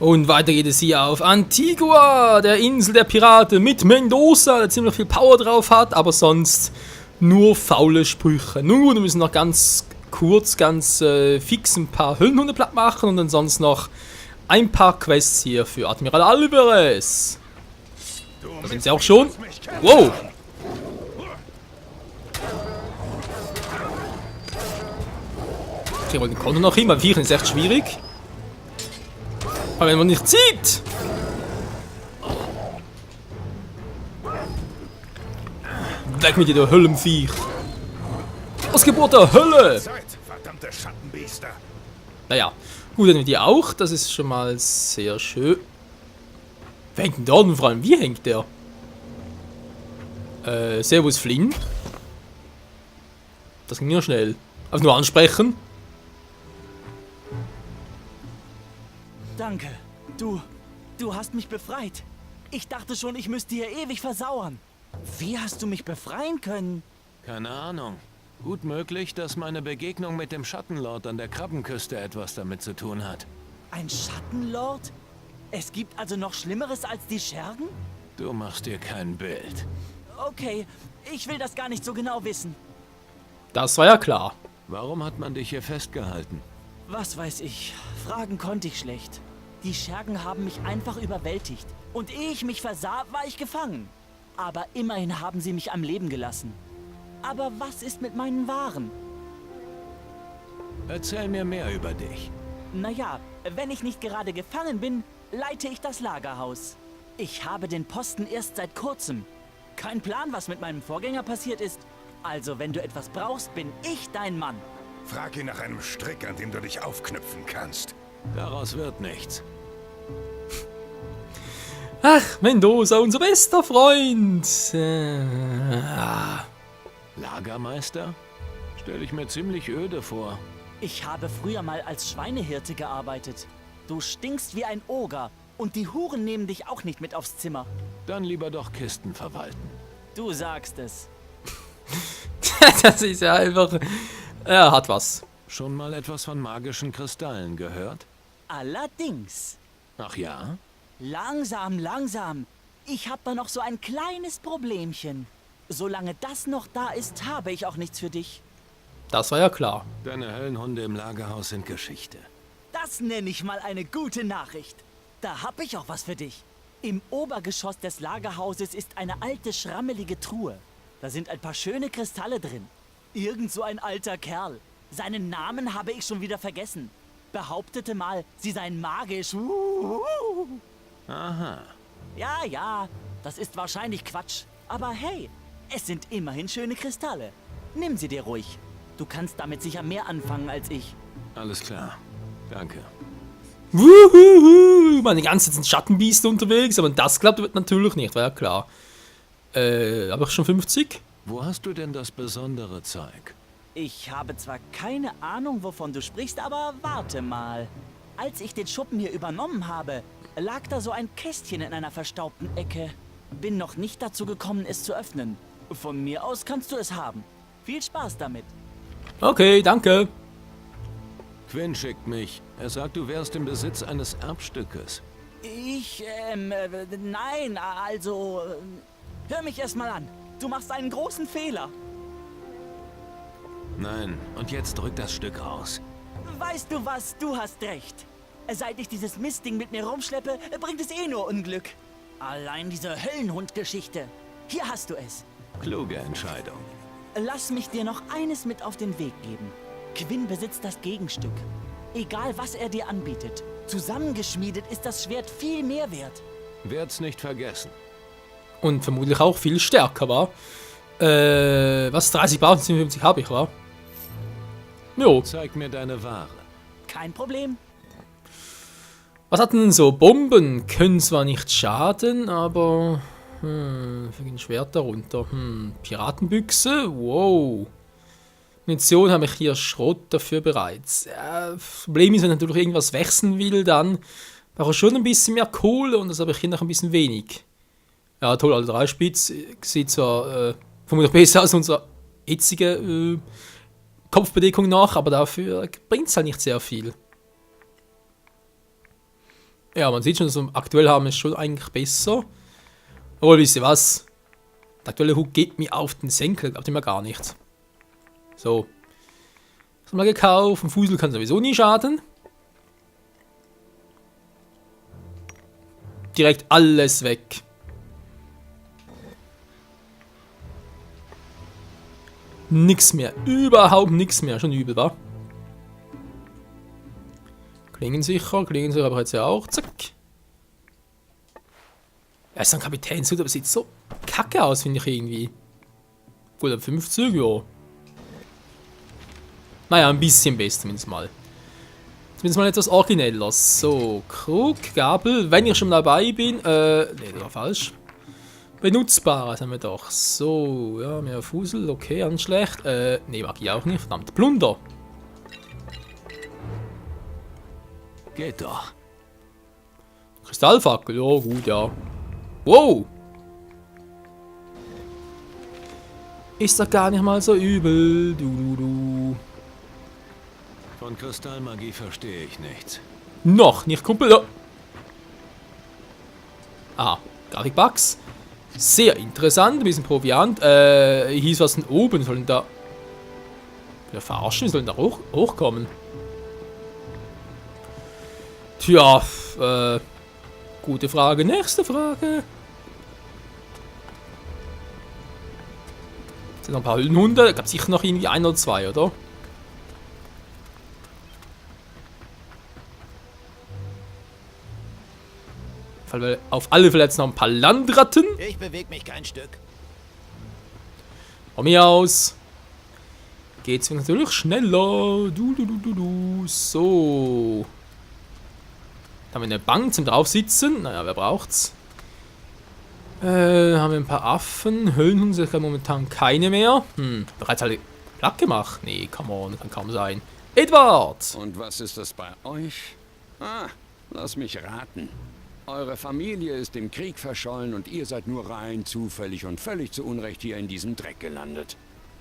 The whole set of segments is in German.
Und weiter geht es hier auf Antigua, der Insel der Piraten mit Mendoza, der ziemlich viel Power drauf hat, aber sonst nur faule Sprüche. Nun gut, wir müssen noch ganz kurz, ganz fix ein paar Höllenhunde platt machen und dann sonst noch ein paar Quests hier für Admiral Alvarez. Da sind sie auch schon. Wow! Ich wollte den Konto noch hin, weil Viechen ist echt schwierig. Aber wenn man nicht sieht! Weg mit dir, du Höllenviech! Ausgeburt der Hölle! Verdammte Schattenbiester! Naja, gut, dann haben wir die auch. Das ist schon mal sehr schön. Wer hängt denn da und vor allem, wie hängt der? Servus Flynn. Das ging ja schnell. Einfach nur ansprechen. Danke. Du hast mich befreit. Ich dachte schon, ich müsste hier ewig versauern. Wie hast du mich befreien können? Keine Ahnung. Gut möglich, dass meine Begegnung mit dem Schattenlord an der Krabbenküste etwas damit zu tun hat. Ein Schattenlord? Es gibt also noch Schlimmeres als die Schergen? Du machst dir kein Bild. Okay, ich will das gar nicht so genau wissen. Das war ja klar. Warum hat man dich hier festgehalten? Was weiß ich. Fragen konnte ich schlecht. Die Schergen haben mich einfach überwältigt. Und ehe ich mich versah, war ich gefangen. Aber immerhin haben sie mich am Leben gelassen. Aber was ist mit meinen Waren? Erzähl mir mehr über dich. Naja, wenn ich nicht gerade gefangen bin, leite ich das Lagerhaus. Ich habe den Posten erst seit kurzem. Kein Plan, was mit meinem Vorgänger passiert ist. Also, wenn du etwas brauchst, bin ich dein Mann. Frag ihn nach einem Strick, an dem du dich aufknüpfen kannst. Daraus wird nichts. Ach, Mendoza, unser bester Freund. Lagermeister? Stell ich mir ziemlich öde vor. Ich habe früher mal als Schweinehirte gearbeitet. Du stinkst wie ein Oger und die Huren nehmen dich auch nicht mit aufs Zimmer. Dann lieber doch Kisten verwalten. Du sagst es. Das ist ja einfach... Er hat was. Schon mal etwas von magischen Kristallen gehört? Allerdings. Ach ja? Langsam, langsam. Ich habe da noch so ein kleines Problemchen. Solange das noch da ist, habe ich auch nichts für dich. Das war ja klar. Deine Höllenhunde im Lagerhaus sind Geschichte. Das nenne ich mal eine gute Nachricht. Da habe ich auch was für dich. Im Obergeschoss des Lagerhauses ist eine alte, schrammelige Truhe. Da sind ein paar schöne Kristalle drin. Irgend so ein alter Kerl. Seinen Namen habe ich schon wieder vergessen. Behauptete mal, sie seien magisch. Aha. Ja, ja, das ist wahrscheinlich Quatsch. Aber hey, es sind immerhin schöne Kristalle. Nimm sie dir ruhig. Du kannst damit sicher mehr anfangen als ich. Alles klar. Danke. Wuhuhu, meine ganze Zeit sind Schattenbiester unterwegs, aber das klappt wird natürlich nicht, war ja klar. Aber schon 50? Wo hast du denn das besondere Zeug? Ich habe zwar keine Ahnung, wovon du sprichst, aber warte mal. Als ich den Schuppen hier übernommen habe, lag da so ein Kästchen in einer verstaubten Ecke. Bin noch nicht dazu gekommen, es zu öffnen. Von mir aus kannst du es haben. Viel Spaß damit. Okay, danke. Quinn schickt mich. Er sagt, du wärst im Besitz eines Erbstückes. Nein, also... hör mich erst mal an. Du machst einen großen Fehler. Nein, und jetzt drück das Stück raus. Weißt du was, du hast recht. Seit ich dieses Mistding mit mir rumschleppe, bringt es eh nur Unglück. Allein diese Höllenhund-Geschichte. Hier hast du es. Kluge Entscheidung. Lass mich dir noch eines mit auf den Weg geben. Quinn besitzt das Gegenstück. Egal, was er dir anbietet. Zusammengeschmiedet ist das Schwert viel mehr wert. Werd's nicht vergessen. Und vermutlich auch viel stärker, war. Was? 30 brauchen, 57 habe ich, war. Jo. Zeig mir deine Ware. Kein Problem. Was hat denn so? Bomben können zwar nicht schaden, aber... für ein Schwert darunter. Piratenbüchse? Wow. Munition habe ich hier Schrott dafür bereits. Das Problem ist, wenn ich natürlich irgendwas wechseln will, dann brauche ich schon ein bisschen mehr Kohle und das habe ich hier noch ein bisschen wenig. Ja, toll, alle 3 Spitz. Sieht zwar vermutlich besser als unsere jetzige Kopfbedeckung nach, aber dafür bringt es halt nicht sehr viel. Ja, man sieht schon, so aktuell haben wir es schon eigentlich besser. Aber wisst ihr was? Der aktuelle Hut geht mir auf den Senkel, glaubt ihr mir gar nicht. So. Das haben wir gekauft. Ein Fusel kann sowieso nie schaden. Direkt alles weg. Nix mehr. Überhaupt nichts mehr. Schon übel, wa? Klingensicher aber jetzt ja auch. Zack. Ja, ist ein Kapitänshut, aber sieht so kacke aus, finde ich irgendwie. Wohl 50, ja. Naja, ein bisschen besser, zumindest mal. Zumindest mal etwas origineller. So, Krug, Gabel, wenn ich schon dabei bin. Ne, das war falsch. Benutzbares haben wir doch. So, ja, mehr Fusel, okay, ganz schlecht. Ne, mag ich auch nicht, verdammt. Plunder. Geht doch. Kristallfackel, ja, gut, ja. Wow! Ist doch gar nicht mal so übel, du. Von Kristallmagie verstehe ich nichts. Noch nicht, Kumpel. Ja. Ah, Grafikbugs. Sehr interessant, ein bisschen Proviant. Hieß was denn oben? Sollen da. Wir verarschen, sollen da hochkommen? Tja, gute Frage. Nächste Frage. Sind noch ein paar Hüllenhunde. Da gab es sicher noch irgendwie ein oder zwei, oder? Auf alle Fälle jetzt noch ein paar Landratten. Ich bewege mich kein Stück. Von mir aus geht's natürlich schneller. So. Da haben wir eine Bank zum draufsitzen. Naja, wer braucht's? Haben wir ein paar Affen. Höhlenhunde sind momentan keine mehr. Bereits alle platt gemacht? Nee, come on, kann kaum sein. Edward! Und was ist das bei euch? Ah, lass mich raten. Eure Familie ist im Krieg verschollen und ihr seid nur rein zufällig und völlig zu Unrecht hier in diesem Dreck gelandet.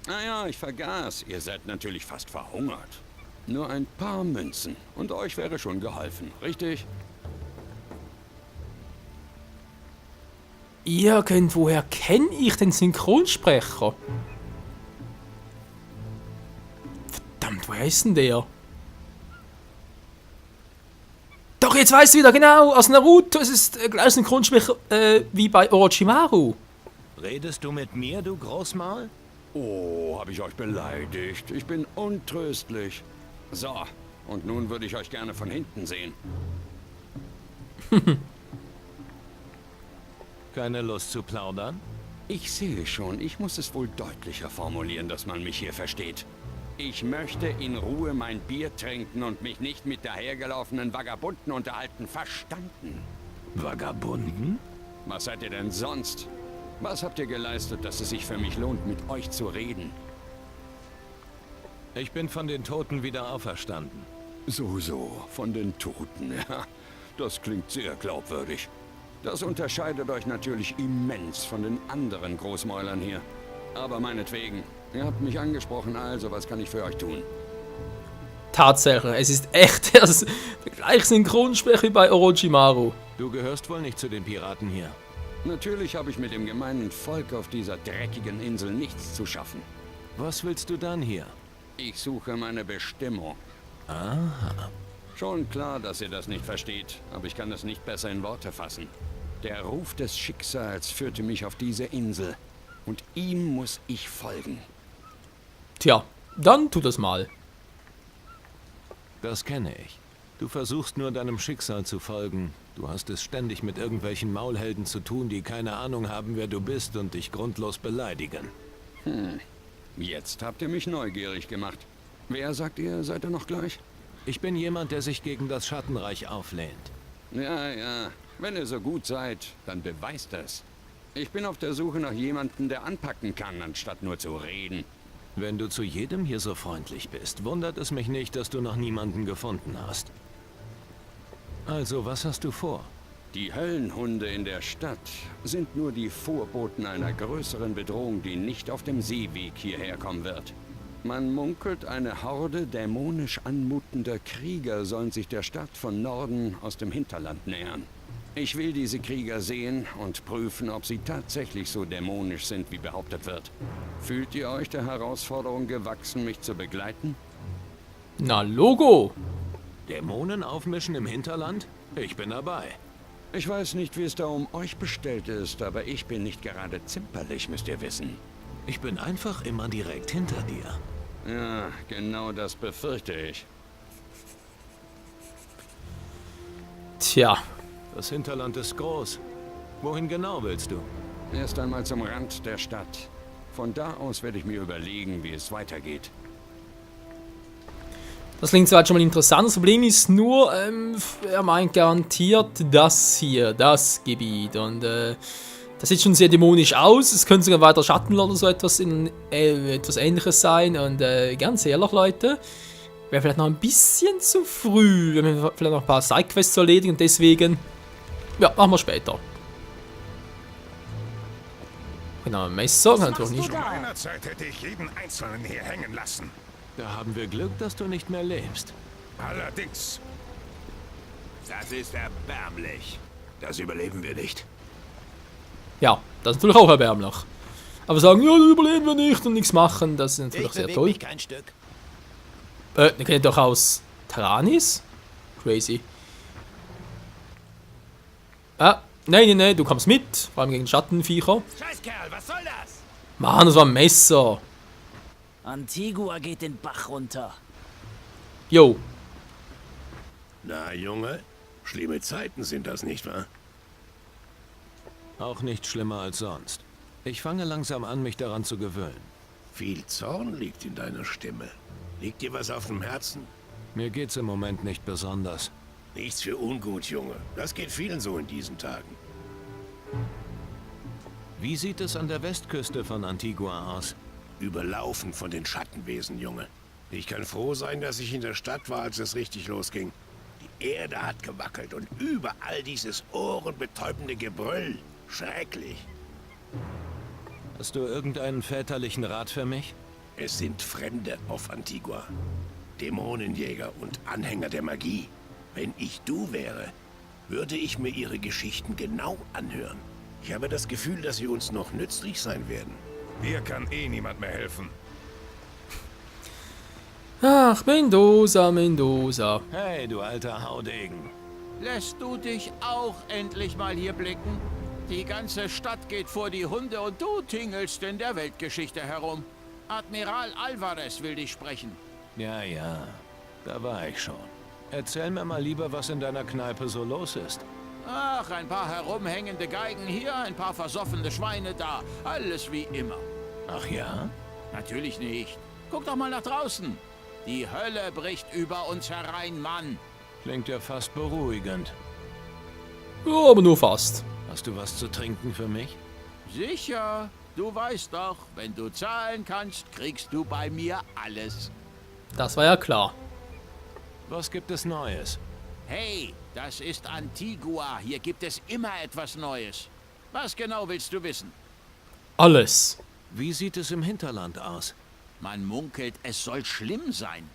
Naja, ich vergaß, ihr seid natürlich fast verhungert. Nur ein paar Münzen und euch wäre schon geholfen, richtig? Irgendwoher kenne ich den Synchronsprecher. Verdammt, woher ist denn der? Doch, jetzt weiß ich wieder, genau, aus Naruto. Es ist gleich Synchronsprecher wie bei Orochimaru. Redest du mit mir, du Großmaul? Oh, habe ich euch beleidigt. Ich bin untröstlich. So, und nun würde ich euch gerne von hinten sehen. Keine Lust zu plaudern? Ich sehe schon, ich muss es wohl deutlicher formulieren, dass man mich hier versteht. Ich möchte in Ruhe mein Bier trinken und mich nicht mit dahergelaufenen Vagabunden unterhalten. Verstanden? Vagabunden? Was seid ihr denn sonst? Was habt ihr geleistet, dass es sich für mich lohnt, mit euch zu reden? Ich bin von den Toten wieder auferstanden. So, von den Toten, ja. Das klingt sehr glaubwürdig. Das unterscheidet euch natürlich immens von den anderen Großmäulern hier. Aber meinetwegen, ihr habt mich angesprochen, also was kann ich für euch tun? Tatsache, es ist echt der gleiche Synchronsprecher wie bei Orochimaru. Du gehörst wohl nicht zu den Piraten hier. Natürlich habe ich mit dem gemeinen Volk auf dieser dreckigen Insel nichts zu schaffen. Was willst du dann hier? Ich suche meine Bestimmung. Aha. Schon klar, dass ihr das nicht versteht, aber ich kann es nicht besser in Worte fassen. Der Ruf des Schicksals führte mich auf diese Insel. Und ihm muss ich folgen. Tja, dann tu das mal. Das kenne ich. Du versuchst nur deinem Schicksal zu folgen. Du hast es ständig mit irgendwelchen Maulhelden zu tun, die keine Ahnung haben, wer du bist und dich grundlos beleidigen. Jetzt habt ihr mich neugierig gemacht. Wer sagt ihr, seid ihr noch gleich? Ich bin jemand, der sich gegen das Schattenreich auflehnt. Ja. Wenn ihr so gut seid, dann beweist es. Ich bin auf der Suche nach jemandem, der anpacken kann, anstatt nur zu reden. Wenn du zu jedem hier so freundlich bist, wundert es mich nicht, dass du noch niemanden gefunden hast. Also, was hast du vor? Die Höllenhunde in der Stadt sind nur die Vorboten einer größeren Bedrohung, die nicht auf dem Seeweg hierher kommen wird. Man munkelt, eine Horde dämonisch anmutender Krieger sollen sich der Stadt von Norden aus dem Hinterland nähern. Ich will diese Krieger sehen und prüfen, ob sie tatsächlich so dämonisch sind, wie behauptet wird. Fühlt ihr euch der Herausforderung gewachsen, mich zu begleiten? Na, Logo. Dämonen aufmischen im Hinterland? Ich bin dabei. Ich weiß nicht, wie es da um euch bestellt ist, aber ich bin nicht gerade zimperlich, müsst ihr wissen. Ich bin einfach immer direkt hinter dir. Ja, genau das befürchte ich. Tja, Das Hinterland ist groß. Wohin genau willst du? Erst einmal zum Rand der Stadt. Von da aus werde ich mir überlegen, wie es weitergeht. das klingt zwar schon mal interessant. Das Problem ist nur, er meint garantiert das hier, das Gebiet. Und das sieht schon sehr dämonisch aus. Es könnte sogar weiter Schatten oder so etwas, etwas Ähnliches sein. Und ganz ehrlich, Leute, wäre vielleicht noch ein bisschen zu früh. Wir haben vielleicht noch ein paar Sidequests zu erledigen. Und deswegen, ja, machen wir später. Genau, ein Messer. Kann natürlich nicht. Zu meiner Zeit hätte ich jeden Einzelnen hier hängen lassen. Da haben wir Glück, dass du nicht mehr lebst. Allerdings. Das ist erbärmlich. Das überleben wir nicht. Ja, das ist natürlich auch erbärmlich. Aber sagen, ja, das überleben wir nicht und nichts machen, das ist natürlich sehr toll. kein Stück. Den kennt ihr doch aus Tyrannis? Crazy. Nein, du kommst mit. Vor allem gegen Schattenviecher. Scheißkerl, was soll das? Mann, das war ein Messer. Antigua geht den Bach runter. Jo. Na, Junge, schlimme Zeiten sind das, nicht wahr? Auch nicht schlimmer als sonst. Ich fange langsam an, mich daran zu gewöhnen. Viel Zorn liegt in deiner Stimme. Liegt dir was auf dem Herzen? Mir geht's im Moment nicht besonders. Nichts für ungut, Junge. Das geht vielen so in diesen Tagen. Wie sieht es an der Westküste von Antigua aus? Überlaufen von den Schattenwesen, Junge. Ich kann froh sein, dass ich in der Stadt war, als es richtig losging. Die Erde hat gewackelt und überall dieses ohrenbetäubende Gebrüll. Schrecklich. Hast du irgendeinen väterlichen Rat für mich? Es sind Fremde auf Antigua. Dämonenjäger und Anhänger der Magie. Wenn ich du wäre, würde ich mir ihre Geschichten genau anhören. Ich habe das Gefühl, dass sie uns noch nützlich sein werden. Mir kann eh niemand mehr helfen. Ach, Mendoza. Hey, du alter Haudegen. Lässt du dich auch endlich mal hier blicken? Die ganze Stadt geht vor die Hunde und du tingelst in der Weltgeschichte herum. Admiral Alvarez will dich sprechen. Ja, da war ich schon. Erzähl mir mal lieber, was in deiner Kneipe so los ist. Ach, ein paar herumhängende Geigen hier, ein paar versoffene Schweine da. Alles wie immer. Ach ja? Natürlich nicht. Guck doch mal nach draußen. Die Hölle bricht über uns herein, Mann. Klingt ja fast beruhigend. Ja, aber nur fast. Hast du was zu trinken für mich? Sicher. Du weißt doch, wenn du zahlen kannst, kriegst du bei mir alles. Das war ja klar. Was gibt es Neues? Hey, das ist Antigua. Hier gibt es immer etwas Neues. Was genau willst du wissen? Alles. Wie sieht es im Hinterland aus? Man munkelt, es soll schlimm sein.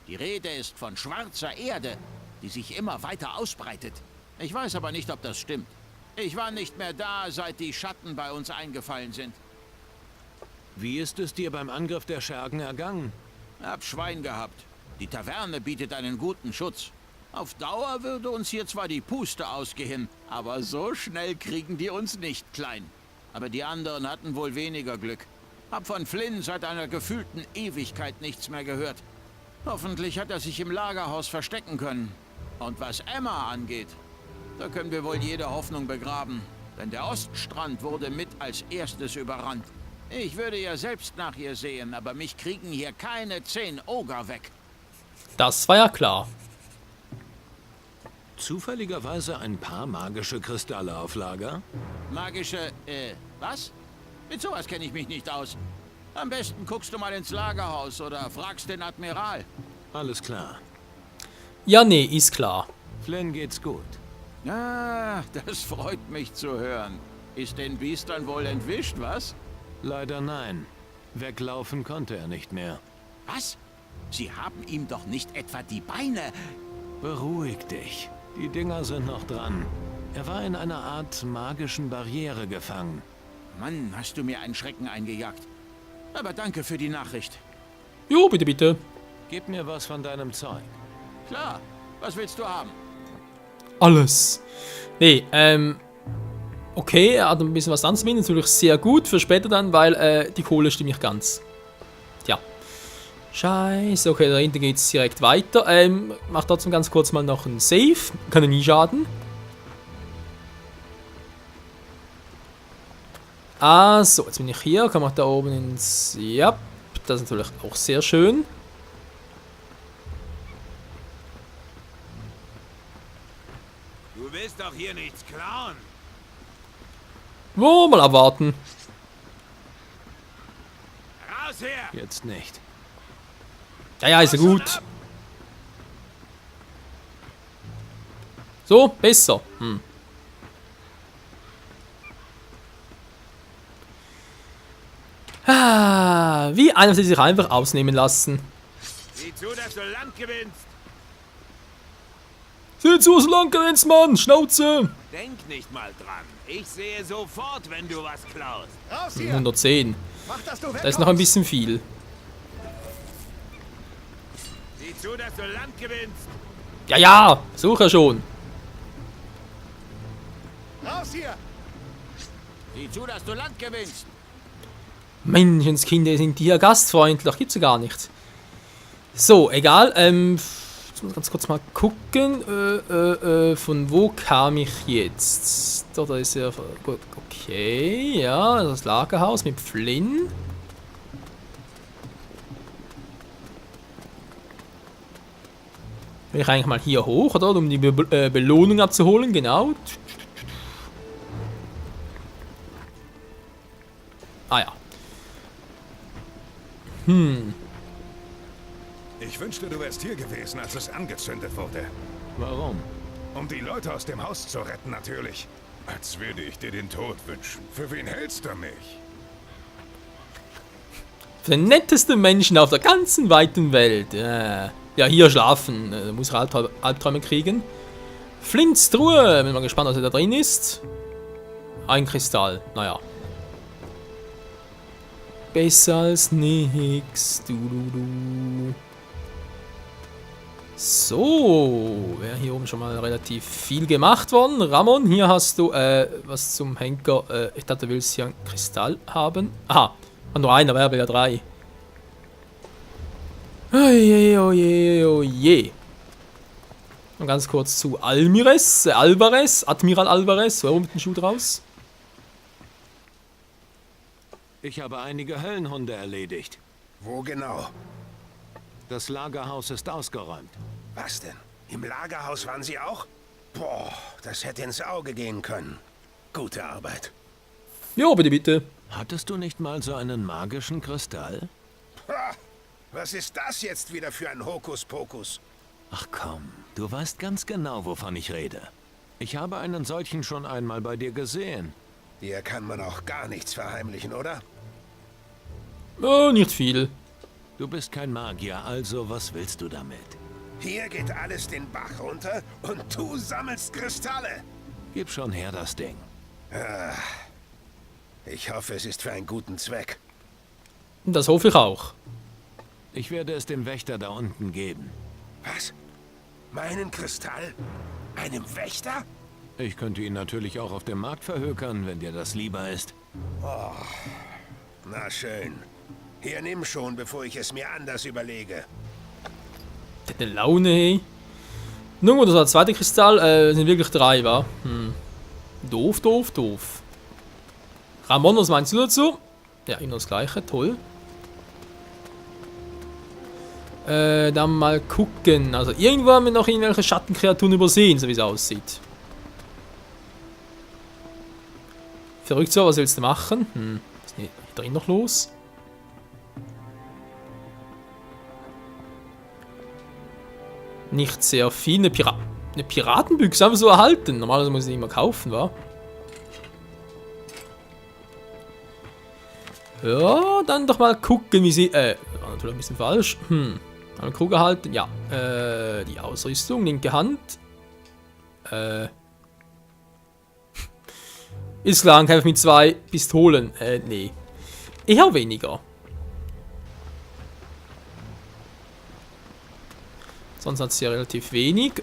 Die Rede ist von schwarzer Erde, die sich immer weiter ausbreitet. Ich weiß aber nicht, ob das stimmt. Ich war nicht mehr da, seit die Schatten bei uns eingefallen sind. Wie ist es dir beim Angriff der Schergen ergangen? Hab Schwein gehabt. Die Taverne bietet einen guten Schutz. Auf Dauer würde uns hier zwar die Puste ausgehen, aber so schnell kriegen die uns nicht klein. Aber die anderen hatten wohl weniger Glück. Hab von Flynn seit einer gefühlten Ewigkeit nichts mehr gehört. Hoffentlich hat er sich im Lagerhaus verstecken können. Und was Emma angeht, da können wir wohl jede Hoffnung begraben. Denn der Oststrand wurde mit als erstes überrannt. Ich würde ja selbst nach ihr sehen, aber mich kriegen hier keine 10 Oger weg. Das war ja klar. Zufälligerweise ein paar magische Kristalle auf Lager? Magische, was? Mit sowas kenne ich mich nicht aus. Am besten guckst du mal ins Lagerhaus oder fragst den Admiral. Alles klar. Ja, nee, ist klar. Flynn geht's gut. Ah, das freut mich zu hören. Ist den Biestern wohl entwischt, was? Leider nein. Weglaufen konnte er nicht mehr. Was? Sie haben ihm doch nicht etwa die Beine... Beruhig dich. Die Dinger sind noch dran. Er war in einer Art magischen Barriere gefangen. Mann, hast du mir einen Schrecken eingejagt. Aber danke für die Nachricht. Jo, bitte, bitte. Gib mir was von deinem Zeug. Klar, was willst du haben? Alles. Nee, okay, er hat ein bisschen was anzubieten. Natürlich sehr gut für später dann, weil die Kohle stimmt nicht ganz. Tja. Scheiße, okay, da hinten geht es direkt weiter. Mach trotzdem ganz kurz mal noch einen Save. Kann ja nie schaden. Ah, so, jetzt bin ich hier. Kann man da oben ins... Ja, das ist natürlich auch sehr schön. Du willst doch hier nichts klauen. Wo, mal abwarten. Raus her! Jetzt nicht. Ja, ja, ist ja gut. So, besser. Ah, wie einer, der sich einfach ausnehmen lassen. Sieh zu, dass du Land gewinnst. Sieh zu, so lang gewinnst, Mann. Schnauze. Denk nicht mal dran. Ich sehe sofort, wenn du was klaust. Raus hier! 110. Mach, dass du Da ist noch ein bisschen viel. Sieh zu, dass du Land gewinnst. Ja, ja, suche schon. Raus hier! Sieh zu, dass du Land gewinnst. Menschenskinder sind die hier gastfreundlich. Gibt's ja gar nicht. So, egal. Jetzt muss ich ganz kurz mal gucken. Von wo kam ich jetzt? Da ist ja... Gut, okay, ja, das Lagerhaus mit Flynn. Will ich eigentlich mal hier hoch, oder? Um die Belohnung abzuholen, genau. Ah ja. Ich wünschte, du wärst hier gewesen, als es angezündet wurde. Warum? Um die Leute aus dem Haus zu retten, natürlich. Als würde ich dir den Tod wünschen. Für wen hältst du mich? Für den nettesten Menschen auf der ganzen weiten Welt. Ja, hier schlafen. Muss er Albträume kriegen. Flints Truhe. Bin mal gespannt, was da drin ist. Ein Kristall. Naja. Besser als nix. Du. So. Wäre hier oben schon mal relativ viel gemacht worden. Ramon, hier hast du was zum Henker. Ich dachte, du willst hier einen Kristall haben. Aha. Nur einer, wäre ja 3. Oje, oje, oje. Und ganz kurz zu Alvarez, Admiral Alvarez. Warum mit dem Schuh draus? Ich habe einige Höllenhunde erledigt. Wo genau? Das Lagerhaus ist ausgeräumt. Was denn? Im Lagerhaus waren sie auch? Boah, das hätte ins Auge gehen können. Gute Arbeit. Jo, bitte, bitte. Hattest du nicht mal so einen magischen Kristall? Ha, was ist das jetzt wieder für ein Hokuspokus? Ach komm, du weißt ganz genau, wovon ich rede. Ich habe einen solchen schon einmal bei dir gesehen. Dir kann man auch gar nichts verheimlichen, oder? Oh, nicht viel. Du bist kein Magier, also was willst du damit? Hier geht alles den Bach runter und du sammelst Kristalle. Gib schon her das Ding. Ich hoffe, es ist für einen guten Zweck. Das hoffe ich auch. Ich werde es dem Wächter da unten geben. Was? Meinen Kristall? Einem Wächter? Ich könnte ihn natürlich auch auf dem Markt verhökern, wenn dir das lieber ist. Na schön. Hier, nimm schon, bevor ich es mir anders überlege. Der hat eine Laune, hey. Nun gut, das war der zweite Kristall. Sind wirklich 3, wa? Doof. Ramon, was meinst du dazu? Ja, immer das gleiche, toll. Dann mal gucken. Also irgendwo haben wir noch irgendwelche Schattenkreaturen übersehen, so wie es aussieht. Verrückt so, was willst du machen? Was ist hier drin noch los? Nicht sehr viel. Eine Piratenbüchse haben wir so erhalten. Normalerweise muss ich die immer kaufen, wa? Ja, dann doch mal gucken, wie sie... war natürlich ein bisschen falsch. Mal Krug erhalten. Ja, die Ausrüstung, linke Hand. Ist klar, ein Kampf mit 2 Pistolen. Nee. Eher weniger. Sonst hat sie ja relativ wenig.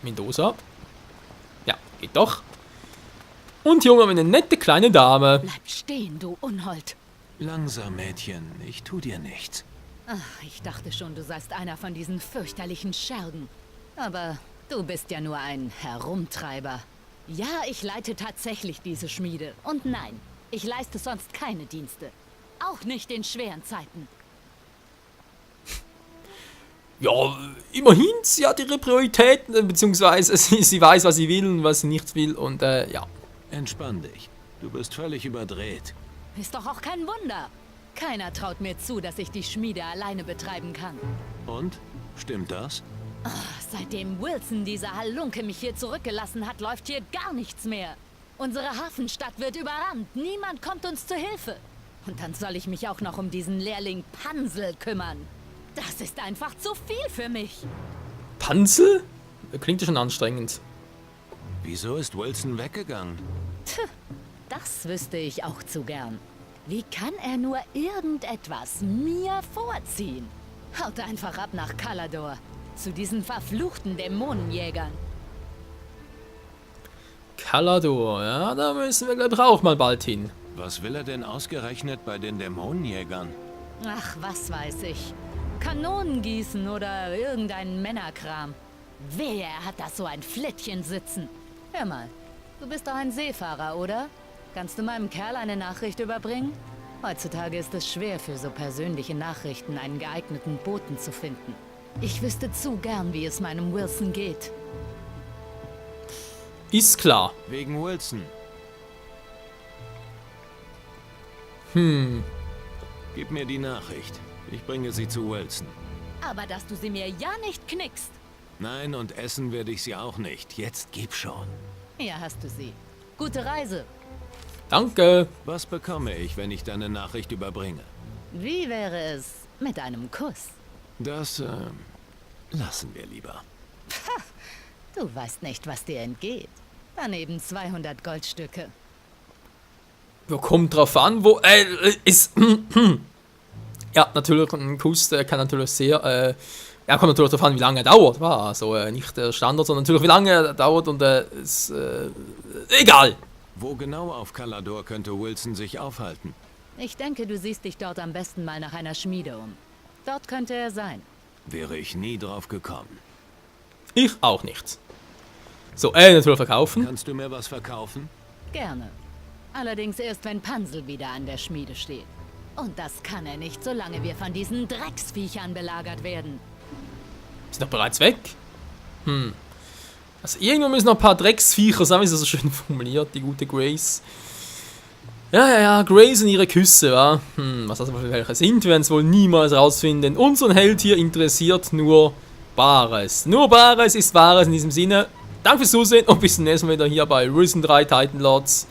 Mendoza. Ja, geht doch. Und hier haben wir eine nette kleine Dame. Bleib stehen, du Unhold. Langsam, Mädchen. Ich tu dir nichts. Ach, ich dachte schon, du seist einer von diesen fürchterlichen Schergen. Aber du bist ja nur ein Herumtreiber. Ja, ich leite tatsächlich diese Schmiede. Und nein, ich leiste sonst keine Dienste. Auch nicht in schweren Zeiten. Ja, immerhin, sie hat ihre Prioritäten, beziehungsweise sie weiß, was sie will und was sie nicht will. Und ja. Entspann dich. Du bist völlig überdreht. Ist doch auch kein Wunder. Keiner traut mir zu, dass ich die Schmiede alleine betreiben kann. Und? Stimmt das? Seitdem Wilson, dieser Halunke, mich hier zurückgelassen hat, läuft hier gar nichts mehr. Unsere Hafenstadt wird überrannt. Niemand kommt uns zu Hilfe. Und dann soll ich mich auch noch um diesen Lehrling Pansel kümmern. Das ist einfach zu viel für mich. Pansel? Klingt ja schon anstrengend. Wieso ist Wilson weggegangen? Das wüsste ich auch zu gern. Wie kann er nur irgendetwas mir vorziehen? Haut einfach ab nach Kalador. Zu diesen verfluchten Dämonenjägern. Kalador, ja, da müssen wir, glaube ich, auch mal bald hin. Was will er denn ausgerechnet bei den Dämonenjägern? Ach, was weiß ich. Kanonen gießen oder irgendeinen Männerkram. Wer hat da so ein Flittchen sitzen? Hör mal, du bist doch ein Seefahrer, oder? Kannst du meinem Kerl eine Nachricht überbringen? Heutzutage ist es schwer, für so persönliche Nachrichten einen geeigneten Boten zu finden. Ich wüsste zu gern, wie es meinem Wilson geht. Ist klar. Wegen Wilson. Gib mir die Nachricht. Ich bringe sie zu Wilson. Aber dass du sie mir ja nicht knickst. Nein, und essen werde ich sie auch nicht. Jetzt gib schon. Ja, hast du sie. Gute Reise. Danke. Was bekomme ich, wenn ich deine Nachricht überbringe? Wie wäre es mit einem Kuss? Das, lassen wir lieber. Du weißt nicht, was dir entgeht. Daneben 200 Goldstücke. Ja, kommt drauf an, wo, ist, ja, natürlich, ein Kuss, der kann natürlich sehr, ja, kommt natürlich darauf an, wie lange er dauert, war also nicht der Standard, sondern natürlich, wie lange er dauert und, ist, egal. Wo genau auf Kalador könnte Wilson sich aufhalten? Ich denke, du siehst dich dort am besten mal nach einer Schmiede um. Dort könnte er sein. Wäre ich nie drauf gekommen. Ich auch nicht. So, natürlich verkaufen. Kannst du mir was verkaufen? Gerne. Allerdings erst, wenn Pansel wieder an der Schmiede steht. Und das kann er nicht, solange wir von diesen Drecksviechern belagert werden. Ist noch bereits weg? Also irgendwo müssen noch ein paar Drecksviecher sein, wie sie so schön formuliert, die gute Grace. Ja, Grace und ihre Küsse, ja. Was das für welche sind, wir werden es wohl niemals rausfinden. Unseren Held hier interessiert nur Bares. Nur Bares ist Wahres in diesem Sinne. Danke fürs Zusehen und bis zum nächsten Mal wieder hier bei Risen 3 Titan Lords.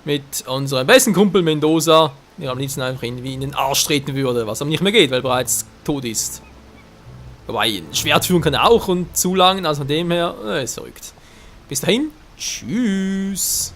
Mit unserem besten Kumpel Mendoza, der am liebsten einfach irgendwie in den Arsch treten würde, was aber nicht mehr geht, weil er bereits tot ist. Wobei, ein Schwert führen kann er auch und zu lang, also von dem her, ist verrückt. Bis dahin, tschüss.